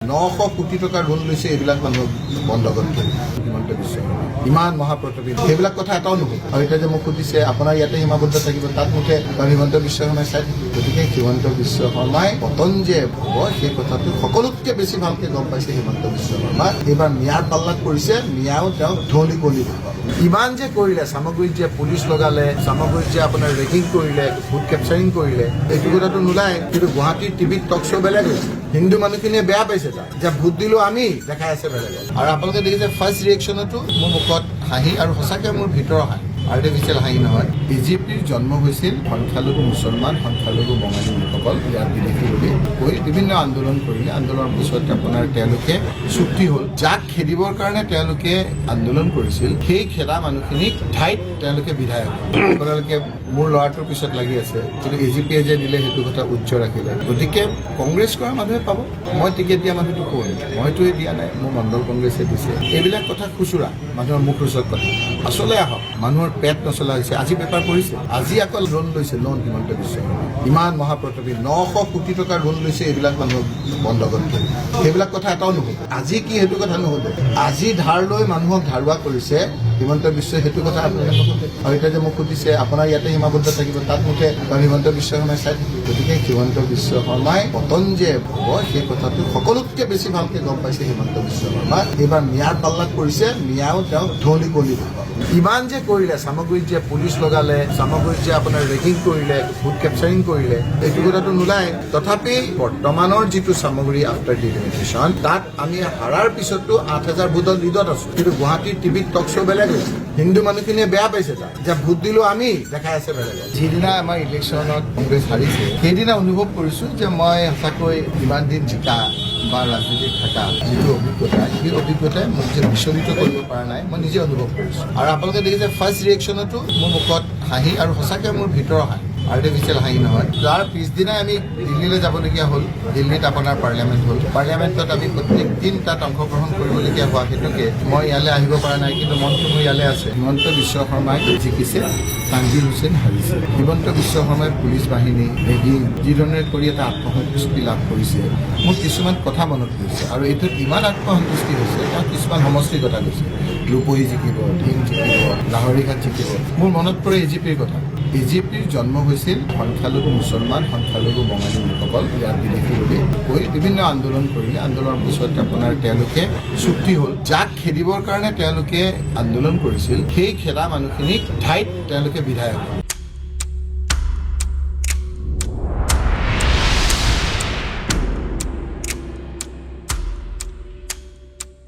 900 কোটি টকাৰ ঋণ লৈছে এইবিলাক মানুহ বন্ধ কৰি হিমন্ত বিশ্ব শৰ্মা ইমান মহাপ্ৰতাপী সেইবিলাক কথা এটাও নহ'ল আৰু এতিয়া যে মোক সুধিছে আপোনাৰ ইয়াতে সীমাবদ্ধ থাকিব তাত মুঠে হিমন্ত বিশ্ব শৰ্মাই চাই থাকিব গতিকে হিমন্ত বিশ্ব শৰ্মাই পতন যে হ'ব সেই কথাটো সকলোতকৈ বেছি ভালকৈ গম পাইছে হিমন্ত বিশ্ব শৰ্মা এইবাৰ মিয়াৰ পাল্লাত পৰিছে মিয়াও তেওঁক ধলি গলি ইমান যে কৰিলে সামগ্ৰীত যে পুলিচ লগালে সামগ্ৰীত যে আপোনাৰ ৰেগিং কৰিলে ভোট কেপচাৰিং কৰিলে এইটো কথাটো নোলায় কিন্তু গুৱাহাটীৰ টিভিত টক শ্ব' বেলেগ হৈছে হিন্দু মানুহখিনিয়ে বেয়া পাইছে তাক যে ভোট দিলো আমি দেখাই আছে বেলেগত আৰু আপোনালোকে দেখিছে ফাৰ্ষ্ট ৰিয়েকশ্যনতো মোৰ মুখত হাঁহি আৰু সঁচাকৈ মোৰ ভিতৰৰ হাঁহি আৰ্টিফিচিয়েল হাঁহি নহয় বিজেপিৰ জন্ম হৈছিল সংখ্যালঘু মুছলমান সংখ্যালঘু বঙালী লোকসকল ইয়াৰ বিদেশী বুলি কৈ বিভিন্ন আন্দোলন কৰিলে আন্দোলনৰ পিছত আপোনাৰ তেওঁলোকে চুক্তি হ'ল যাক খেদিবৰ কাৰণে তেওঁলোকে আন্দোলন কৰিছিল সেই খেদা মানুহখিনিক ঠাইত তেওঁলোকে বিধায়ক আপোনালোকে মোৰ ল'ৰাটোৰ পিছত লাগি আছে কিন্তু এজিপিয়ে যে দিলে সেইটো কথা উচ্চ ৰাখিলে গতিকে কংগ্ৰেছ কৰা মানুহে পাব মই টিকেট দিয়া মানুহটো কোন মইতো দিয়া নাই মোৰ মণ্ডল কংগ্ৰেছে দিছে এইবিলাক কথা খুচুৰা মানুহৰ মুখ ৰোচক কথা আচলতে আহক মানুহৰ পেট নচলা হৈছে আজি পেপাৰ পঢ়িছে আজি আকৌ লোন লৈছে লোন হিমন্ত বিশ্ব শৰ্মা ইমান মহাপ্ৰতাপী 900 কোটি টকাৰ ঋণ লৈছে এইবিলাক মানুহ বন্ধ কৰি সেইবিলাক কথা এটাও নহ'ব আজি কি সেইটো কথা নহ'ব আজি ধাৰ লৈ মানুহক ধাৰুৱা কৰিছে হিমন্ত বিশ্ব সেইটো কথা আপোনালোকে নুশুধে আৰু এতিয়া যে মোক সুধিছে আপোনাৰ ইয়াতে সীমাবদ্ধ থাকিব তাত মুঠে হিমন্ত বিশ্ব শৰ্মাই চাই থাকিব গতিকে হিমন্ত বিশ্ব শৰ্মাই পতন যে হ'ব সেই কথাটো সকলোতকৈ বেছি ভালকৈ গম পাইছে হিমন্ত বিশ্ব শৰ্মা এইবাৰ মিয়াৰ পাল্লাত পৰিছে মিয়াও তেওঁক ধলি গলি ইমান যে কৰিলে সামগ্ৰীত যে পুলিচ লগালে সামগ্ৰীত যে আপোনাৰ ৰেগিং কৰিলে ভোট কেপচাৰিং কৰিলে এইটো কথাটো নোলায় তথাপি বৰ্তমানৰ যিটো সামগ্ৰী আফটাৰ ডিলিমিটেশ্যন তাত আমি হাৰাৰ পিছতো 8,000 ভোটৰ লিডত আছো কিন্তু গুৱাহাটীৰ টিভিত টক শ্ব' বেলেগ হৈছে হিন্দু মানুহখিনিয়ে বেয়া পাইছে তাক যে ভোট দিলো আমি দেখাই আছে বেলেগত যিদিনা আমাৰ ইলেকশ্যনত কংগ্ৰেছ হাৰিছে সেইদিনা অনুভৱ কৰিছো যে মই সঁচাকৈ ইমান দিন জিকা বা ৰাজনীতিত থকা যিটো অভিজ্ঞতা সেই অভিজ্ঞতাই মোক যে বিচলিত কৰিব পৰা নাই মই নিজে অনুভৱ কৰিছোঁ আৰু আপোনালোকে দেখিছে ফাৰ্ষ্ট ৰিয়েকশ্যনতো মোৰ মুখত হাঁহি আৰু সঁচাকৈ মোৰ ভিতৰৰ হাঁহি আৰ্টিফিচিয়েল হাঁহি নহয় তাৰ পিছদিনাই আমি দিল্লীলৈ যাবলগীয়া হ'ল দিল্লীত আপোনাৰ পাৰ্লিয়ামেণ্ট হ'ল পাৰ্লিয়ামেণ্টত আমি প্ৰত্যেক দিন তাত অংশগ্ৰহণ কৰিবলগীয়া হোৱা হেতুকে মই ইয়ালৈ আহিব পৰা নাই কিন্তু মনটো মোৰ ইয়ালৈ আছে হিমন্ত বিশ্ব শৰ্মাই জিকিছে তানজিৰ হুছেইন হাৰিছে হিমন্ত বিশ্ব শৰ্মাই পুলিচ বাহিনী ৰেগিং যিধৰণে কৰি এটা আত্মসন্তুষ্টি লাভ কৰিছে মোৰ কিছুমান কথা মনত পৰিছে আৰু এইটোত ইমান আত্মসন্তুষ্টি হৈছে তেওঁ কিছুমান সমষ্টিৰ কথা কৈছে লুপহি জিকিব ঢিং জিকিব লাহৰীঘাট জিকিব মোৰ মনত পৰে এজিপিৰ কথা বিজেপিৰ জন্ম হৈছিল সংখ্যালঘু মুছলমান সংখ্যালঘু বঙালী লোকসকল ইয়াৰ বিদেশী বুলি কৈ বিভিন্ন আন্দোলন কৰিলে আন্দোলনৰ পিছত আপোনাৰ তেওঁলোকে চুক্তি হ'ল যাক খেদিবৰ কাৰণে তেওঁলোকে আন্দোলন কৰিছিল সেই খেদা মানুহখিনিক ঠাইত তেওঁলোকে বিধায়ক